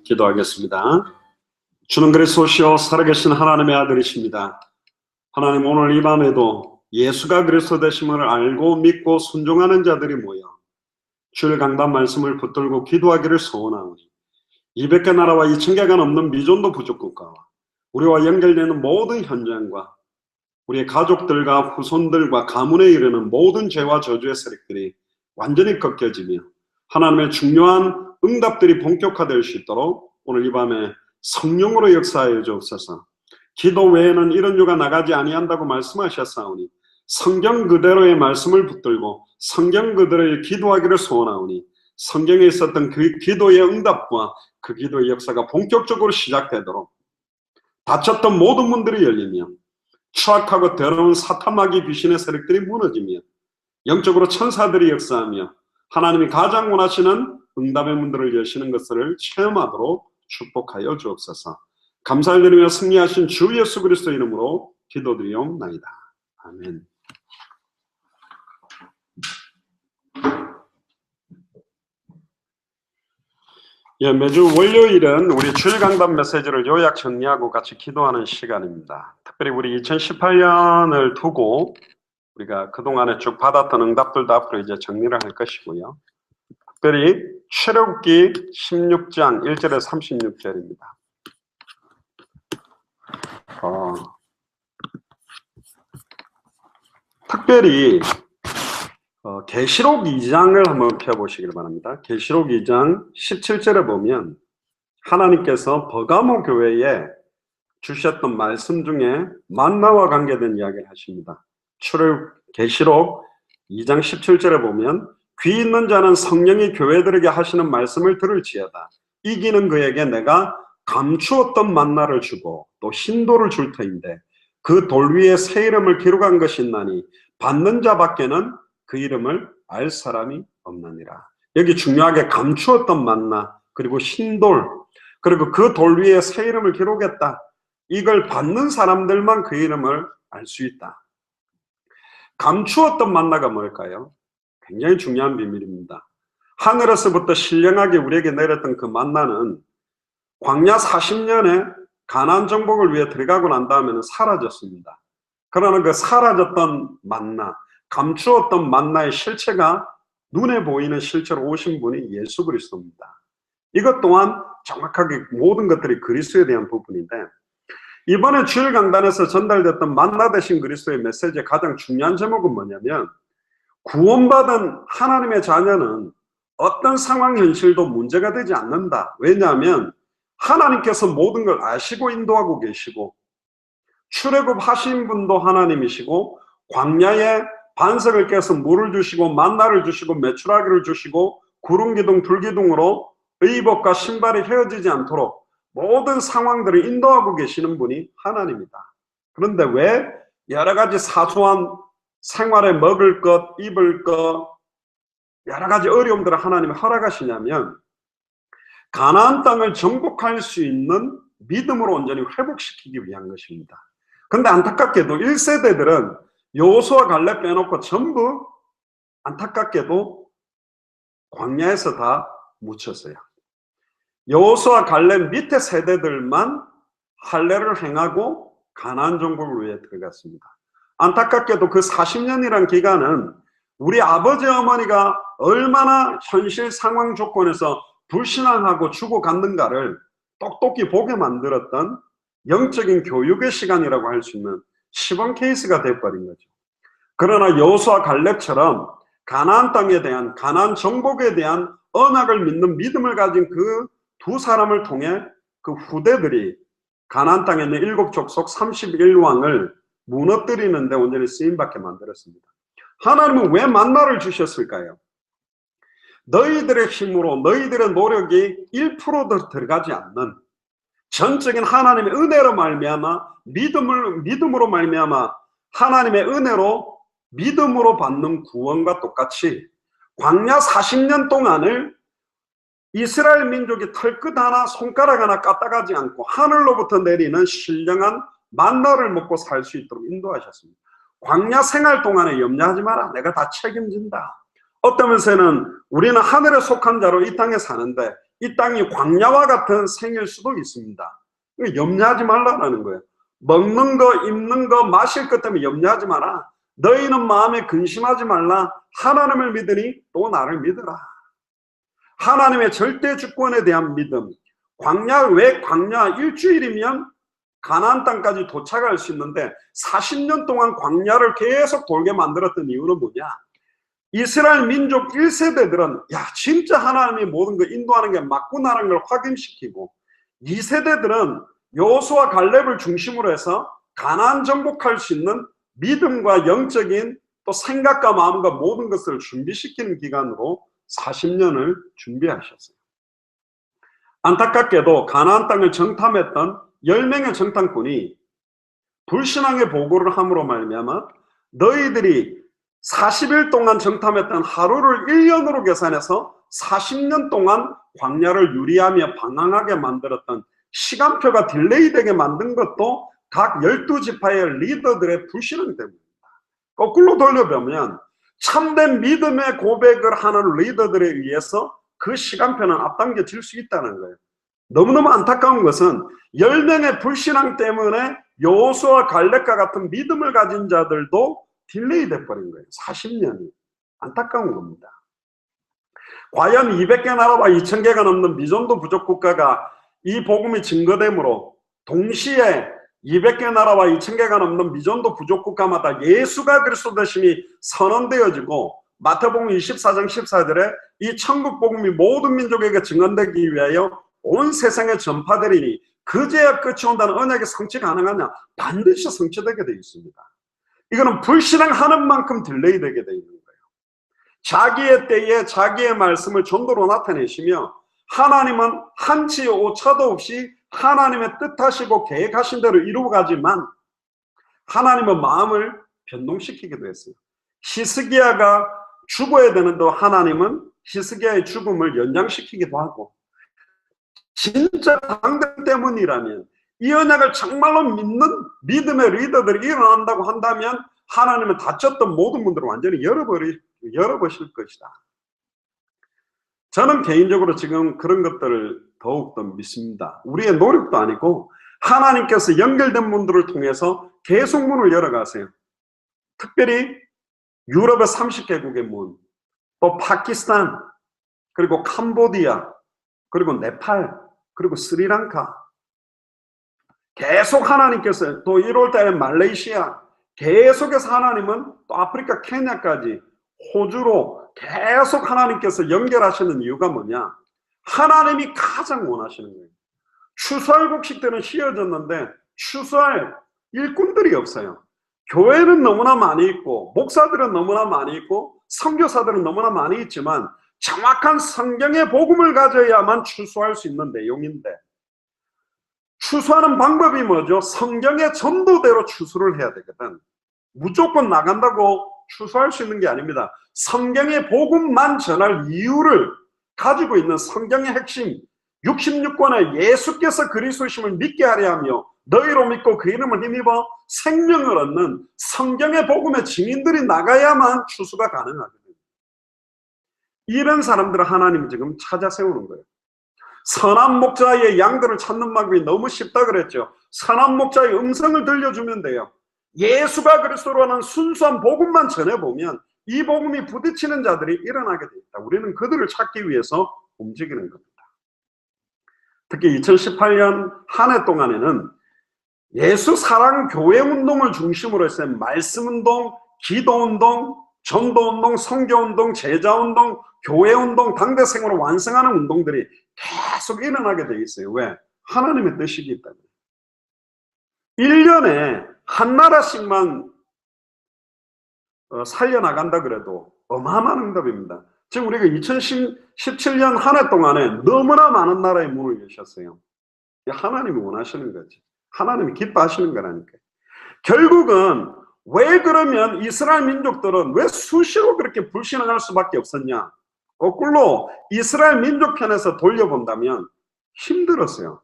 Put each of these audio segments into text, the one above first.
기도하겠습니다. 주는 그리스도시요 살아계신 하나님의 아들이십니다. 하나님, 오늘 이 밤에도 예수가 그리스도 되심을 알고 믿고 순종하는 자들이 모여 주일 강단 말씀을 붙들고 기도하기를 소원하오니 200개 나라와 2000개가 넘는 미존도 부족국가와 우리와 연결되는 모든 현장과 우리의 가족들과 후손들과 가문에 이르는 모든 죄와 저주의 세력들이 완전히 꺾여지며 하나님의 중요한 응답들이 본격화될 수 있도록 오늘 이 밤에 성령으로 역사하여 주옵소서. 기도 외에는 이런 유가 나가지 아니한다고 말씀하셨사오니 성경 그대로의 말씀을 붙들고 성경 그대로의 기도하기를 소원하오니 성경에 있었던 그 기도의 응답과 그 기도의 역사가 본격적으로 시작되도록 닫혔던 모든 문들이 열리며 추악하고 더러운 사탄마귀 귀신의 세력들이 무너지며 영적으로 천사들이 역사하며 하나님이 가장 원하시는 응답의 문들을 여시는 것을 체험하도록 축복하여 주옵소서. 감사를 드리며 승리하신 주 예수 그리스도 이름으로 기도드리옵나이다. 아멘. 매주 월요일은 우리 주일 강단 메시지를 요약 정리하고 같이 기도하는 시간입니다. 특별히 우리 2018년을 두고 우리가 그동안에 쭉 받았던 응답들도 앞으로 이제 정리를 할 것이고요. 특별히 출애굽기 16장 1절에서 36절입니다. 특별히 계시록 2장을 한번 펴보시길 바랍니다. 계시록 2장 17절에 보면 하나님께서 버가모 교회에 주셨던 말씀 중에 만나와 관계된 이야기를 하십니다. 계시록 2장 17절에 보면 귀 있는 자는 성령이 교회들에게 하시는 말씀을 들을지어다. 이기는 그에게 내가 감추었던 만나를 주고 또 흰돌을 줄 터인데 그 돌 위에 새 이름을 기록한 것이 있나니 받는 자밖에는 그 이름을 알 사람이 없느니라. 여기 중요하게 감추었던 만나 그리고 흰돌 그리고 그 돌 위에 새 이름을 기록했다. 이걸 받는 사람들만 그 이름을 알 수 있다. 감추었던 만나가 뭘까요? 굉장히 중요한 비밀입니다. 하늘에서부터 신령하게 우리에게 내렸던 그 만나는 광야 40년에 가나안 정복을 위해 들어가고 난 다음에는 사라졌습니다. 그러나 그 사라졌던 만나, 감추었던 만나의 실체가 눈에 보이는 실체로 오신 분이 예수 그리스도입니다. 이것 또한 정확하게 모든 것들이 그리스도에 대한 부분인데 이번에 주일 강단에서 전달됐던 만나 되신 그리스도의 메시지의 가장 중요한 제목은 뭐냐면 구원받은 하나님의 자녀는 어떤 상황 현실도 문제가 되지 않는다. 왜냐하면 하나님께서 모든 걸 아시고 인도하고 계시고 출애굽하신 분도 하나님이시고 광야에 반석을 깨서 물을 주시고 만나를 주시고 메추라기를 주시고 구름기둥 불기둥으로 의복과 신발이 헤어지지 않도록 모든 상황들을 인도하고 계시는 분이 하나님이다. 그런데 왜 여러 가지 사소한 생활에 먹을 것, 입을 것 여러 가지 어려움들을 하나님이 허락하시냐면 가나안 땅을 정복할 수 있는 믿음으로 온전히 회복시키기 위한 것입니다. 그런데 안타깝게도 1세대들은 여호수아 갈렙 빼놓고 전부 안타깝게도 광야에서 다 묻혔어요. 여호수아 갈렙 밑에 세대들만 할례를 행하고 가나안 정복을 위해 들어갔습니다. 안타깝게도 그 40년이란 기간은 우리 아버지 어머니가 얼마나 현실 상황 조건에서 불신앙하고 죽어갔는가를 똑똑히 보게 만들었던 영적인 교육의 시간이라고 할 수 있는 시범 케이스가 돼버린 거죠. 그러나 여호수아 갈렙처럼 가나안 땅에 대한 가나안 정복에 대한 언약을 믿는 믿음을 가진 그 두 사람을 통해 그 후대들이 가나안 땅에 있는 7족속 31왕을 무너뜨리는 데 온전히 쓰임받게 만들었습니다. 하나님은 왜 만나를 주셨을까요? 너희들의 힘으로 너희들의 노력이 1%도 들어가지 않는 전적인 하나님의 은혜로 말미암아 믿음으로 말미암아 하나님의 은혜로 믿음으로 받는 구원과 똑같이 광야 40년 동안을 이스라엘 민족이 털끝 하나 손가락 하나 까딱하지 않고 하늘로부터 내리는 신령한 만나를 먹고 살 수 있도록 인도하셨습니다. 광야 생활 동안에 염려하지 마라. 내가 다 책임진다. 어떤 면에서는 우리는 하늘에 속한 자로 이 땅에 사는데 이 땅이 광야와 같은 생일 수도 있습니다. 염려하지 말라는 거예요. 먹는 거, 입는 거, 마실 것 때문에 염려하지 마라. 너희는 마음에 근심하지 말라. 하나님을 믿으니 또 나를 믿으라. 하나님의 절대 주권에 대한 믿음. 왜 광야 일주일이면 가나안 땅까지 도착할 수 있는데 40년 동안 광야를 계속 돌게 만들었던 이유는 뭐냐? 이스라엘 민족 1세대들은 진짜 하나님이 모든 걸 인도하는 게 맞구나라는 걸 확인시키고, 2세대들은 여호수아 갈렙을 중심으로 해서 가나안 정복할 수 있는 믿음과 영적인 또 생각과 마음과 모든 것을 준비시키는 기간으로 40년을 준비하셨어요. 안타깝게도 가나안 땅을 정탐했던 10명의 정탐꾼이 불신앙의 보고를 함으로 말미암아 너희들이 40일 동안 정탐했던 하루를 1년으로 계산해서 40년 동안 광야를 유리하며 방황하게 만들었던 시간표가 딜레이되게 만든 것도 각 12지파의 리더들의 불신앙 때문입니다. 거꾸로 돌려보면 참된 믿음의 고백을 하는 리더들에 의해서 그 시간표는 앞당겨질 수 있다는 거예요. 너무너무 안타까운 것은 10명의 불신앙 때문에 여호수아 갈렙과 같은 믿음을 가진 자들도 딜레이 돼버린 거예요. 40년이. 안타까운 겁니다. 과연 200개 나라와 2000개가 넘는 미전도 부족 국가가 이 복음이 증거되므로 동시에 200개 나라와 2000개가 넘는 미전도 부족 국가마다 예수가 그리스도 되심이 선언되어지고, 마태복음 24장 14절에 이 천국 복음이 모든 민족에게 증언되기 위하여 온 세상에 전파되리니 그제야 끝이 온다는 언약이 성취 가능하냐? 반드시 성취되게 되어 있습니다. 이거는 불신앙하는 만큼 딜레이 되게 되어 있는 거예요. 자기의 때에 자기의 말씀을 전도로 나타내시며, 하나님은 한치 오차도 없이 하나님의 뜻하시고 계획하신 대로 이루어가지만 하나님은 마음을 변동시키기도 했어요. 히스기야가 죽어야 되는데 하나님은 히스기야의 죽음을 연장시키기도 하고, 진짜 당대 때문이라면, 이 언약을 정말로 믿는 믿음의 리더들이 일어난다고 한다면 하나님은 닫혔던 모든 문들을 완전히 열어보실 것이다. 저는 개인적으로 지금 그런 것들을 더욱더 믿습니다. 우리의 노력도 아니고 하나님께서 연결된 문들을 통해서 계속 문을 열어가세요. 특별히 유럽의 30개국의 문, 또 파키스탄, 그리고 캄보디아, 그리고 네팔, 그리고 스리랑카, 계속 하나님께서, 또 1월 달에 말레이시아, 계속해서 하나님은 또 아프리카 케냐까지, 호주로 계속 하나님께서 연결하시는 이유가 뭐냐? 하나님이 가장 원하시는 거예요. 추수할 곡식들은 휘어졌는데 추수할 일꾼들이 없어요. 교회는 너무나 많이 있고, 목사들은 너무나 많이 있고, 선교사들은 너무나 많이 있지만 정확한 성경의 복음을 가져야만 추수할 수 있는 내용인데, 추수하는 방법이 뭐죠? 성경의 전도대로 추수를 해야 되거든. 무조건 나간다고 추수할 수 있는 게 아닙니다. 성경의 복음만 전할 이유를 가지고 있는 성경의 핵심 66권의 예수께서 그리스도심을 믿게 하려 하며 너희로 믿고 그 이름을 힘입어 생명을 얻는 성경의 복음의 증인들이 나가야만 추수가 가능하거든요. 이런 사람들을 하나님이 지금 찾아 세우는 거예요. 선한 목자의 양들을 찾는 방법이 너무 쉽다 그랬죠. 선한 목자의 음성을 들려주면 돼요. 예수가 그리스도라는 순수한 복음만 전해보면 이 복음이 부딪히는 자들이 일어나게 돼 있다. 우리는 그들을 찾기 위해서 움직이는 겁니다. 특히 2018년 한 해 동안에는 예수 사랑 교회 운동을 중심으로 해서 말씀 운동, 기도 운동, 전도 운동, 선교 운동, 제자 운동, 교회 운동, 당대생으로 완성하는 운동들이 계속 일어나게 돼 있어요. 왜? 하나님의 뜻이기 때문에. 1년에 한 나라씩만 살려나간다 그래도 어마어마한 응답입니다. 지금 우리가 2017년 한 해 동안에 너무나 많은 나라의 문을 여셨어요. 하나님이 원하시는 거지. 하나님이 기뻐하시는 거라니까요. 결국은 왜 그러면 이스라엘 민족들은 왜 수시로 그렇게 불신앙할 수밖에 없었냐? 거꾸로 이스라엘 민족 편에서 돌려본다면 힘들었어요.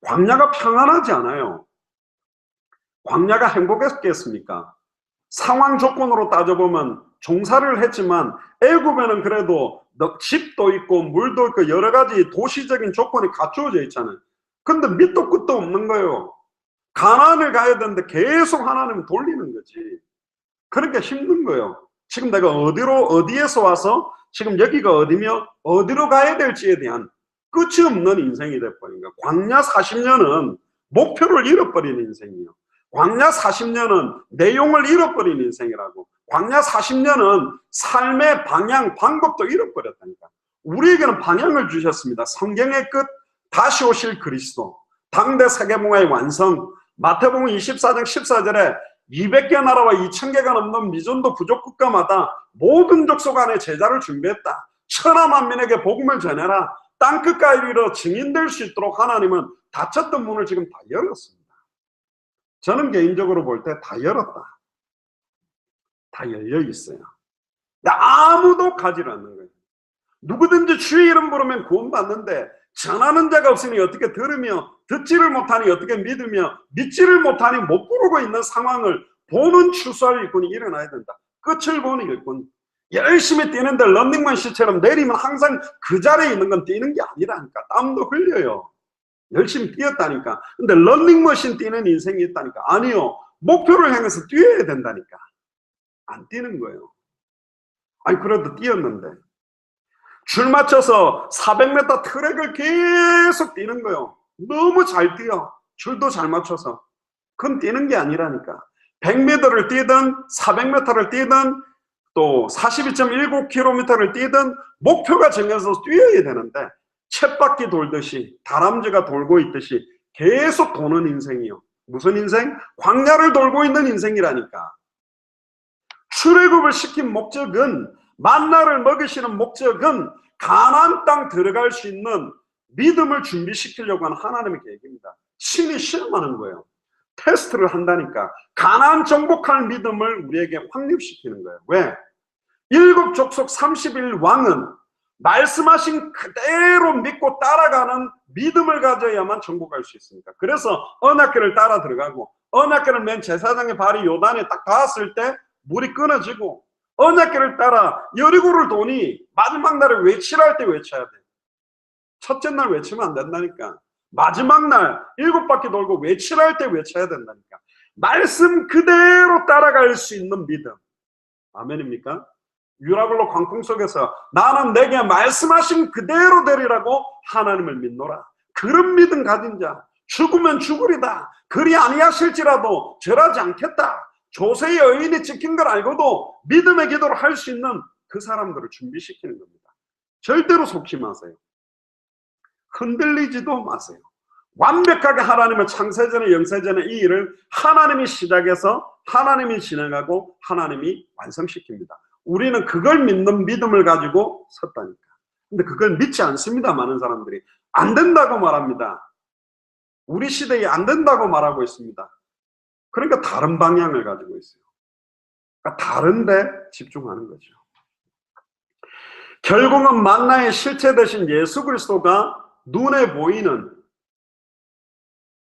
광야가 평안하지 않아요. 광야가 행복했겠습니까? 상황 조건으로 따져보면 종사를 했지만 애굽에는 그래도 집도 있고 물도 있고 여러 가지 도시적인 조건이 갖추어져 있잖아요. 근데 밑도 끝도 없는 거예요. 가나안을 가야 되는데 계속 하나님은 돌리는 거지. 그러니까 힘든 거예요. 지금 내가 어디에서 와서 지금 여기가 어디며 어디로 가야 될지에 대한 끝이 없는 인생이 돼버린 거예요. 광야 40년은 목표를 잃어버린 인생이에요. 광야 40년은 내용을 잃어버린 인생이라고. 광야 40년은 삶의 방향, 방법도 잃어버렸다니까. 우리에게는 방향을 주셨습니다. 성경의 끝, 다시 오실 그리스도, 당대 세계문화의 완성. 마태복음 24장 14절에 200개 나라와 2000개가 넘는 미전도 부족 국가마다 모든 족속 안에 제자를 준비했다. 천하 만민에게 복음을 전해라. 땅끝까지 이르러 증인될 수 있도록 하나님은 닫혔던 문을 지금 다 열었습니다. 저는 개인적으로 볼 때 다 열었다. 다 열려 있어요. 아무도 가지를 않는 거예요. 누구든지 주의 이름 부르면 구원받는데 전하는 자가 없으니 어떻게 들으며 듣지를 못하니 어떻게 믿으며 믿지를 못하니 못 부르고 있는 상황을 보는 추수할 일꾼이 일어나야 된다. 끝을 보는 일꾼. 열심히 뛰는데 런닝머신처럼 내리면 항상 그 자리에 있는 건 뛰는 게 아니라니까. 땀도 흘려요. 열심히 뛰었다니까. 근데 런닝머신 뛰는 인생이 있다니까. 아니요. 목표를 향해서 뛰어야 된다니까. 안 뛰는 거예요. 아니 그래도 뛰었는데 줄 맞춰서 400m 트랙을 계속 뛰는 거예요. 너무 잘 뛰어. 줄도 잘 맞춰서. 그건 뛰는 게 아니라니까. 100m를 뛰든 400m를 뛰든 또 42.19km를 뛰든 목표가 정해서 뛰어야 되는데 쳇바퀴 돌듯이 다람쥐가 돌고 있듯이 계속 도는 인생이요. 무슨 인생? 광야를 돌고 있는 인생이라니까. 출애굽을 시킨 목적은, 만나를 먹이시는 목적은 가나안 땅 들어갈 수 있는 믿음을 준비시키려고 하는 하나님의 계획입니다. 신이 시험하는 거예요. 테스트를 한다니까. 가나안 정복할 믿음을 우리에게 확립시키는 거예요. 왜? 7족속 31왕은 말씀하신 그대로 믿고 따라가는 믿음을 가져야만 정복할 수 있습니다. 그래서 언약궤를 따라 들어가고, 언약궤를 맨 제사장의 발이 요단에 딱 닿았을 때 물이 끊어지고, 언약궤를 따라 여리고를 도니 마지막 날에 외치라 할 때 외쳐야 돼. 첫째 날 외치면 안 된다니까. 마지막 날 7바퀴 돌고 외치라 할 때 외쳐야 된다니까. 말씀 그대로 따라갈 수 있는 믿음. 아멘입니까? 유라굴로 광풍 속에서 나는 내게 말씀하신 그대로 되리라고 하나님을 믿노라. 그런 믿음 가진 자, 죽으면 죽으리다. 그리 아니하실지라도 절하지 않겠다. 조세의 여인이 지킨 걸 알고도 믿음의 기도를 할 수 있는 그 사람들을 준비시키는 겁니다. 절대로 속지 마세요. 흔들리지도 마세요. 완벽하게 하나님의 창세전에 영세전에 이 일을 하나님이 시작해서 하나님이 진행하고 하나님이 완성시킵니다. 우리는 그걸 믿는 믿음을 가지고 섰다니까. 근데 그걸 믿지 않습니다. 많은 사람들이. 안 된다고 말합니다. 우리 시대에 안 된다고 말하고 있습니다. 그러니까 다른 방향을 가지고 있어요. 그러니까 다른데 집중하는 거죠. 결국은 만나의 실체 되신 예수 그리스도가 눈에 보이는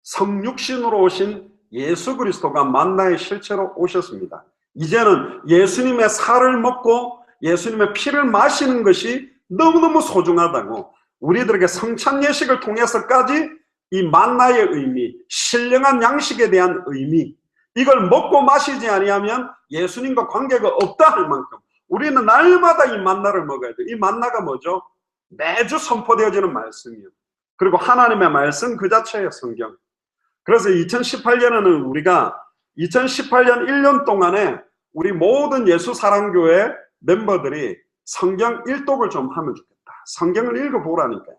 성육신으로 오신 예수 그리스도가 만나의 실체로 오셨습니다. 이제는 예수님의 살을 먹고 예수님의 피를 마시는 것이 너무너무 소중하다고, 우리들에게 성찬 예식을 통해서까지 이 만나의 의미, 신령한 양식에 대한 의미, 이걸 먹고 마시지 아니하면 예수님과 관계가 없다 할 만큼 우리는 날마다 이 만나를 먹어야 돼요. 이 만나가 뭐죠? 매주 선포되어지는 말씀이에요. 그리고 하나님의 말씀 그 자체예요, 성경. 그래서 2018년에는 우리가 2018년 1년 동안에 우리 모든 예수사랑교회 멤버들이 성경 일독을 좀 하면 좋겠다. 성경을 읽어보라니까요.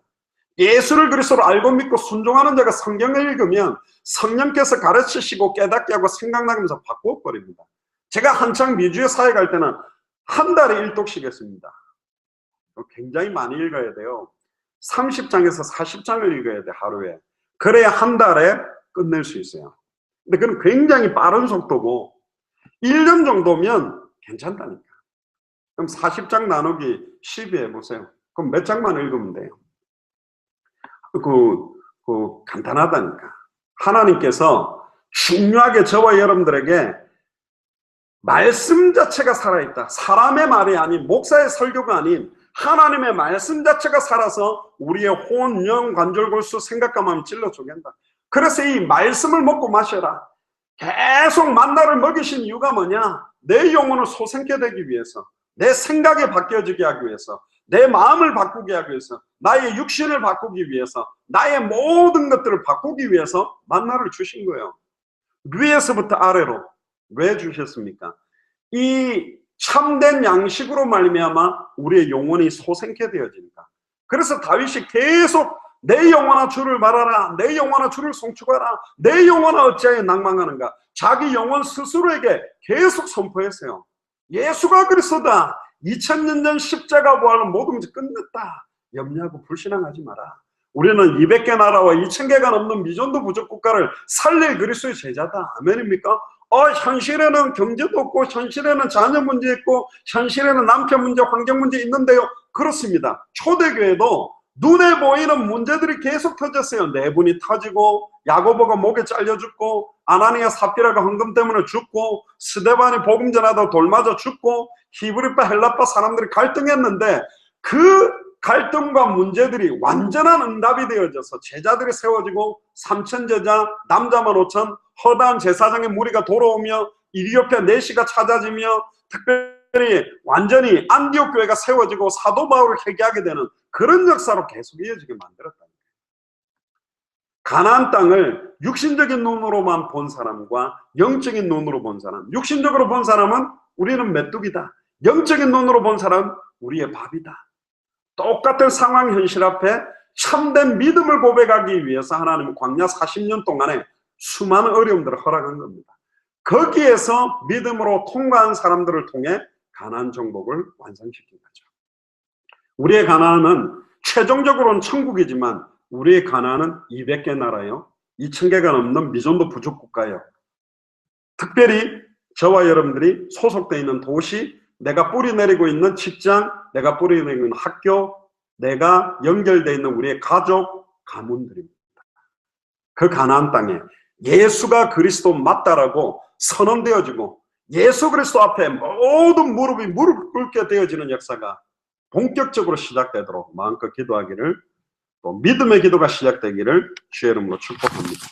예수를 그리스도로 알고 믿고 순종하는 자가 성경을 읽으면 성령께서 가르치시고 깨닫게 하고 생각나면서 바꾸어버립니다. 제가 한창 미주에 사회 갈 때는 한 달에 1독씩 했습니다. 굉장히 많이 읽어야 돼요. 30장에서 40장을 읽어야 돼, 하루에. 그래야 한 달에 끝낼 수 있어요. 근데 그건 굉장히 빠른 속도고 1년 정도면 괜찮다니까. 그럼 40장 나누기 12 해보세요. 그럼 몇 장만 읽으면 돼요. 간단하다니까. 하나님께서 중요하게 저와 여러분들에게 말씀 자체가 살아있다. 사람의 말이 아닌, 목사의 설교가 아닌 하나님의 말씀 자체가 살아서 우리의 혼, 영, 관절, 골수, 생각과 마음을 찔러 쪼갠다. 그래서 이 말씀을 먹고 마셔라. 계속 만나를 먹이신 이유가 뭐냐? 내 영혼을 소생케 되기 위해서, 내 생각이 바뀌어지게 하기 위해서, 내 마음을 바꾸게 하기 위해서, 나의 육신을 바꾸기 위해서, 나의 모든 것들을 바꾸기 위해서 만나를 주신 거예요. 위에서부터 아래로. 왜 주셨습니까? 이 참된 양식으로 말미암아 우리의 영혼이 소생케 되어지니까. 그래서 다윗이 계속 내 영혼아 주를 말하라, 내 영혼아 주를 송축하라, 내 영혼아 어찌하여 낭망하는가. 자기 영혼 스스로에게 계속 선포했어요. 예수가 그리스도다. 2000년 전 십자가 부활로 모든 문제 끝냈다. 염려하고 불신앙하지 마라. 우리는 200개 나라와 2000개가 넘는 미전도 부족 국가를 살릴 그리스도의 제자다. 아멘입니까? 현실에는 경제도 없고, 현실에는 자녀 문제 있고, 현실에는 남편 문제, 환경 문제 있는데요. 그렇습니다. 초대교회도 눈에 보이는 문제들이 계속 터졌어요. 내분이 터지고, 야고보가 목에 잘려 죽고, 아나니아 삽비라가 헌금 때문에 죽고, 스데반이 복음 전하다 돌 맞아 죽고, 히브리파 헬라파 사람들이 갈등했는데, 그 갈등과 문제들이 완전한 응답이 되어져서 제자들이 세워지고 3,000 제자, 남자만 5,000, 허다한 제사장의 무리가 돌아오며 이디오피아 내시가 찾아지며 특별히 완전히 안디옥 교회가 세워지고 사도 바울을 회개하게 되는 그런 역사로 계속 이어지게 만들었다. 가나안 땅을 육신적인 눈으로만 본 사람과 영적인 눈으로 본 사람, 육신적으로 본 사람은 우리는 메뚜기다. 영적인 눈으로 본 사람은 우리의 밥이다. 똑같은 상황 현실 앞에 참된 믿음을 고백하기 위해서 하나님은 광야 40년 동안에 수많은 어려움들을 허락한 겁니다. 거기에서 믿음으로 통과한 사람들을 통해 가나안 정복을 완성시킨 거죠. 우리의 가나안은 최종적으로는 천국이지만 우리의 가나안은 200개 나라요, 2000개가 넘는 미전도 부족 국가예요. 특별히 저와 여러분들이 소속되어 있는 도시, 내가 뿌리 내리고 있는 직장, 내가 뿌리 내리고 있는 학교, 내가 연결되어 있는 우리의 가족, 가문들입니다. 그 가나안 땅에 예수가 그리스도 맞다라고 선언되어지고 예수 그리스도 앞에 모든 무릎이 무릎 꿇게 되어지는 역사가 본격적으로 시작되도록 마음껏 기도하기를, 또 믿음의 기도가 시작되기를 주의 이름으로 축복합니다.